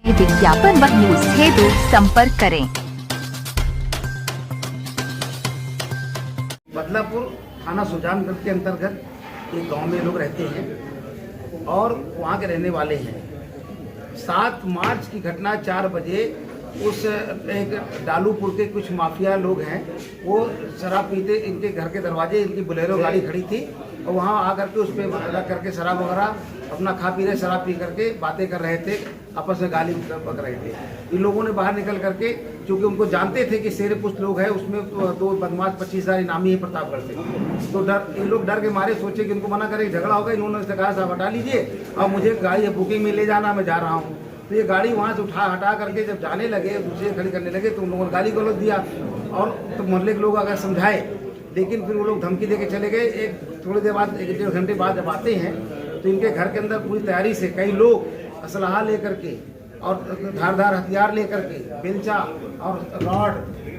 विज्ञापन व न्यूज हेतु संपर्क करें। बदलापुर थाना सुजानगढ़ के अंतर्गत एक गांव में लोग रहते हैं और वहां के रहने वाले हैं। 7 मार्च की घटना 4 बजे उस एक डालूपुर के कुछ माफिया लोग हैं, वो शराब पीते, इनके घर के दरवाजे इनकी बोलेरो गाड़ी खड़ी थी और वहाँ आकर के उस पर हमला करके शराब वगैरह अपना खा पी रहे, शराब पी करके बातें कर रहे थे, आपस में गाली बक रहे थे। इन लोगों ने बाहर निकल करके, चूँकि उनको जानते थे कि शेर पुष्ट लोग हैं, उसमें 2 बदमाश 25,000 इनामी है प्रतापगढ़ से, तो इन लोग डर के मारे सोचे कि इनको मना करें, झगड़ा होगा। इन्होंने कहा साहब हटा लीजिए, अब मुझे गाड़ी बुकिंग में ले जाना, मैं जा रहा हूँ। तो ये गाड़ी वहाँ से हटा करके जब जाने लगे, दूसरे खड़ी करने लगे, तो उन लोगों ने गाली गलौज दिया और तो मोहल्ले के लोग अगर समझाए, लेकिन फिर वो लोग धमकी देके चले गए। एक थोड़ी देर बाद, 1-1.5 घंटे बाद जब आते हैं तो इनके घर के अंदर पूरी तैयारी से कई लोग असलहा लेकर के और धारदार हथियार लेकर के, बेलचा और रॉड,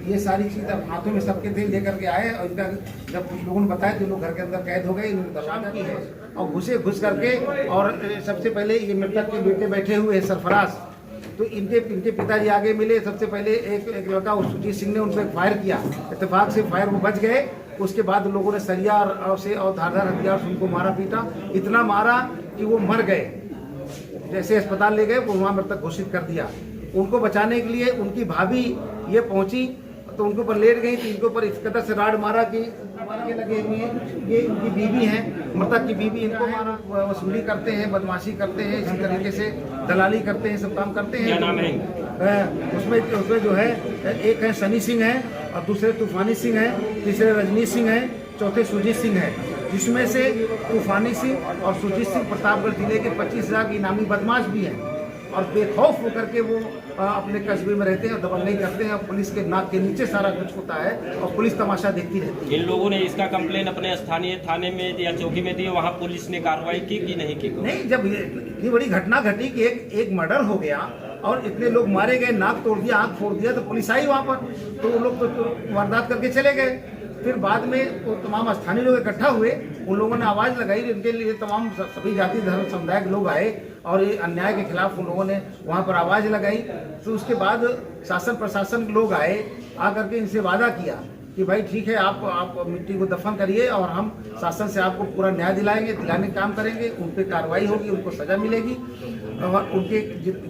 ये सारी चीज़ अब हाथों में सबके थे लेकर के आए। और इनका जब कुछ लोगों ने बताया तो लोग घर के अंदर कैद हो गए, इन्होंने दशा की है और घुस करके। और सबसे पहले ये मृतक के बेटे बैठे हुए हैं सरफराज, तो इनके पिताजी आगे मिले। सबसे पहले एक लड़का सुजीत सिंह ने उन पर फायर किया, इत्तेफाक से फायर वो बच गए। उसके बाद लोगों ने सरिया और धारदार हथियार से उनको मारा पीटा, इतना मारा कि वो मर गए। जैसे अस्पताल ले गए वो वहाँ मृतक घोषित कर दिया। उनको बचाने के लिए उनकी भाभी ये पहुंची तो उनके ऊपर लेट गई, तो इनके ऊपर इस कदर से राड मारा कि लगे हुए हैं। ये उनकी बीवी है, मृतक की बीवी, इनको मारा। वसूली करते हैं, बदमाशी करते हैं, इसी तरीके से दलाली करते हैं, सब काम करते हैं। क्या नाम है? उसमें जो है, एक है सनी सिंह है और दूसरे तूफानी सिंह है, तीसरे रजनीश सिंह है, चौथे सुजीत सिंह है। जिसमें से तूफानी सिंह और सुजीत सिंह प्रतापगढ़ जिले के 25,000 के इनामी बदमाश भी हैं और बेखौफ होकर के वो अपने कस्बे में रहते हैं और दबंग नहीं करते हैं। और पुलिस के नाक के नीचे सारा कुछ होता है और पुलिस तमाशा देखती रहती है। इन लोगों ने इसका कंप्लेन अपने स्थानीय थाने में या चौकी में दी, वहाँ पुलिस ने कार्रवाई की कि नहीं की? नहीं, जब ये बड़ी घटना घटी कि एक मर्डर हो गया और इतने लोग मारे गए, नाक तोड़ दिया, आँख फोड़ दिया, तो पुलिस आई वहाँ पर, तो वो लोग तो वारदात करके चले गए। फिर बाद में वो तमाम स्थानीय लोग इकट्ठा हुए, उन लोगों ने आवाज़ लगाई, इनके लिए तमाम सभी जाति धर्म समुदाय के लोग आए और ये अन्याय के खिलाफ उन लोगों ने वहाँ पर आवाज़ लगाई। तो उसके बाद शासन प्रशासन के लोग आए, आकर के इनसे वादा किया कि भाई ठीक है, आप मिट्टी को दफन करिए और हम शासन से आपको पूरा न्याय दिलाने का काम करेंगे। उन पर कार्रवाई होगी, उनको सज़ा मिलेगी और उनके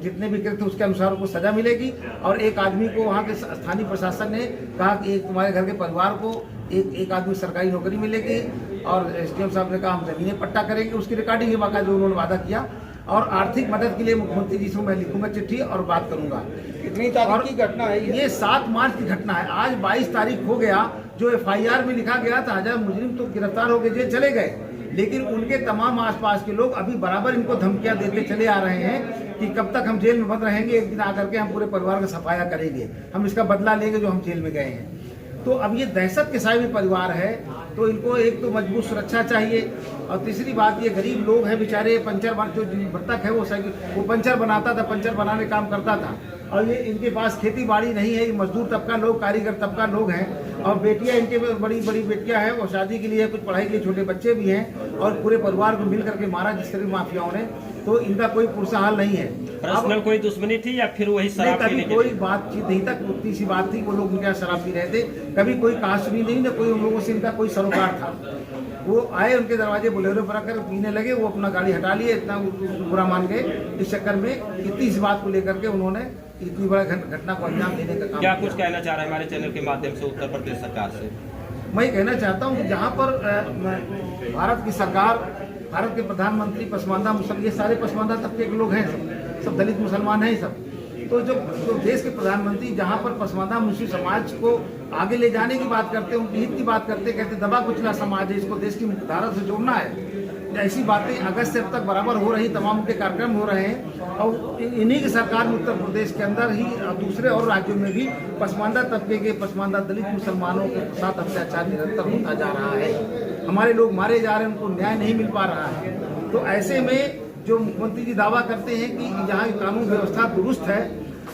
जितने भी कृत्य उसके अनुसार उनको सज़ा मिलेगी। और एक आदमी को वहाँ के स्थानीय प्रशासन ने कहा कि एक तुम्हारे घर के परिवार को एक आदमी सरकारी नौकरी मिलेगी और SDM साहब ने कहा हम ज़मीनें पट्टा करेंगे। उसकी रिकॉर्डिंग है बाकायदा, जो उन्होंने वादा किया। और आर्थिक मदद के लिए मुख्यमंत्री जी से मैं लिखूंगा चिट्ठी और बात करूंगा। कितनी तारीख की घटना है ये 7 मार्च की घटना है। आज 22 तारीख हो गया। जो FIR में लिखा गया था, 1000 मुजरिम तो गिरफ्तार हो गए, जेल चले गए, लेकिन उनके तमाम आसपास के लोग अभी बराबर इनको धमकियां देते चले आ रहे हैं कि कब तक हम जेल में बंद रहेंगे, एक दिन आकर के हम पूरे परिवार का सफाया करेंगे, हम इसका बदला लेंगे जो हम जेल में गए हैं। तो अब ये दहशत के साए में परिवार है, तो इनको एक तो मजबूत सुरक्षा चाहिए और तीसरी बात ये गरीब लोग हैं बेचारे। पंचर जो मृतक है वो पंचर बनाता था, पंचर बनाने काम करता था और ये इनके पास खेती बाड़ी नहीं है। ये मजदूर तबका लोग, कारीगर तबका लोग हैं और बेटियां इनके बड़ी बड़ी बेटियां हैं और शादी के लिए, कुछ पढ़ाई के लिए छोटे बच्चे भी हैं और पूरे परिवार को मिल करके मारा जिस तरह माफियाओं ने। तो इनका कोई पुरसा हाल नहीं है। पर्सनल कोई दुश्मनी थी या फिर वही शराब कभी कोई बातचीत नहीं तक, उतनी सी बात थी, वो लोग उनके यहाँ शराब पी रहे थे। कभी कोई काशनी नहीं, ना कोई उन लोगों से इनका कोई सरोकार था। वो आए, उनके दरवाजे बोलेरो पर आकर पीने लगे, वो अपना गाड़ी हटा लिए, इतना बुरा मान गए। इस चक्कर में इतनी इस बात को लेकर के उन्होंने इतनी बड़ा घटना को अंजाम देने का काम क्या कुछ कहना चाह रहे हैं हमारे चैनल के माध्यम से उत्तर प्रदेश सरकार से? मैं कहना चाहता हूँ कि जहाँ पर भारत की सरकार, भारत के प्रधानमंत्री पसमानदा मुसलमान, ये सारे पसमानदा तबके के लोग हैं, सब दलित मुसलमान हैं सब। तो जो देश के प्रधानमंत्री जहाँ पर पसमानदा मुस्लिम समाज को आगे ले जाने की बात करते हैं, उनकी हित की बात करते, कहते दबा कुचला समाज है, इसको देश की मुख्यधारा से जोड़ना है। ऐसी बातें अगस्त से अब तक बराबर हो रही, तमाम उनके कार्यक्रम हो रहे हैं और इन्हीं की सरकार में उत्तर प्रदेश के अंदर ही दूसरे और राज्यों में भी पसमानदा तबके के, पसमानदा दलित मुसलमानों के साथ अत्याचार निरंतर होता जा रहा है। हमारे लोग मारे जा रहे हैं, उनको न्याय नहीं मिल पा रहा है। तो ऐसे में जो मुख्यमंत्री जी दावा करते हैं कि यहाँ की कानून व्यवस्था दुरुस्त है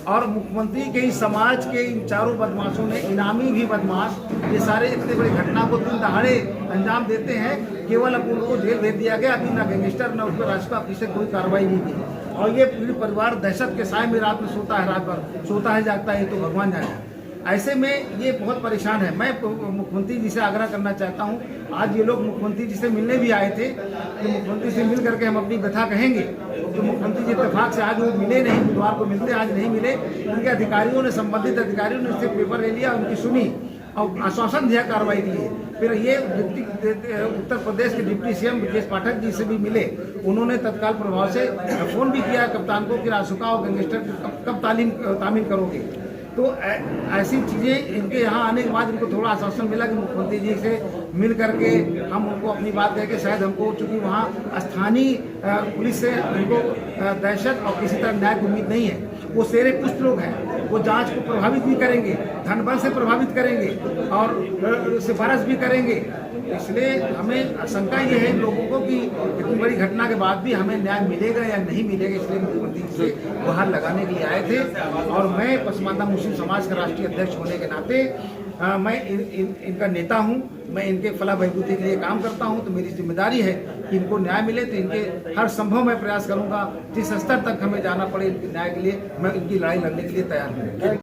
और मुख्यमंत्री के ही समाज के इन चारों बदमाशों ने, इनामी भी बदमाश, ये सारे इतने बड़े घटना को दिन दहाड़े अंजाम देते हैं। केवल अब उनको जेल भेज दिया गया, अभी ना गैंगस्टर ना उस पर राजपा ऑफिस से कोई कार्रवाई नहीं की। और ये पूरी परिवार दहशत के साए में रात में सोता है, रात भर सोता है जागता है, तो भगवान जाने। ऐसे में ये बहुत परेशान है। मैं मुख्यमंत्री जी से आग्रह करना चाहता हूँ, आज ये लोग मुख्यमंत्री जी से मिलने भी आए थे कि मुख्यमंत्री से मिल करके हम अपनी व्यथा कहेंगे, तो मुख्यमंत्री जी इत्तेफाक से आज वो मिले नहीं, बुधवार को मिलते, आज नहीं मिले। उनके अधिकारियों ने, संबंधित अधिकारियों ने इससे पेपर ले लिया, उनकी सुनी और आश्वासन दिया कार्रवाई के लिए। फिर ये उत्तर प्रदेश के डिप्टी सीएम ब्रजेश पाठक जी से भी मिले, उन्होंने तत्काल प्रभाव से फोन भी किया कप्तान को कि रासुका और गैंगस्टर कब तामील करोगे। तो ऐसी चीज़ें इनके यहाँ आने के बाद इनको थोड़ा आश्वासन मिला कि मुख्यमंत्री जी से मिल करके हम उनको अपनी बात कह के, शायद हमको, चूँकि वहाँ स्थानीय पुलिस से उनको दहशत और किसी तरह न्याय की उम्मीद नहीं है। वो शेरे पुष्ट लोग हैं, वो जांच को प्रभावित भी करेंगे, धनबल से प्रभावित करेंगे और सिफारिश भी करेंगे। इसलिए हमें आशंका ये है लोगों को कि इतनी बड़ी घटना के बाद भी हमें न्याय मिलेगा या नहीं मिलेगा, इसलिए मुख्यमंत्री से गुहार लगाने के लिए आए थे। और मैं पसमानदा मुस्लिम समाज का राष्ट्रीय अध्यक्ष होने के नाते मैं इनका नेता हूं, मैं इनके फलाह बहबूदी के लिए काम करता हूं, तो मेरी जिम्मेदारी है कि इनको न्याय मिले। तो इनके हर संभव मैं प्रयास करूंगा, जिस स्तर तक हमें जाना पड़े इनके न्याय के लिए, मैं इनकी लड़ाई लड़ने के लिए तैयार हूँ।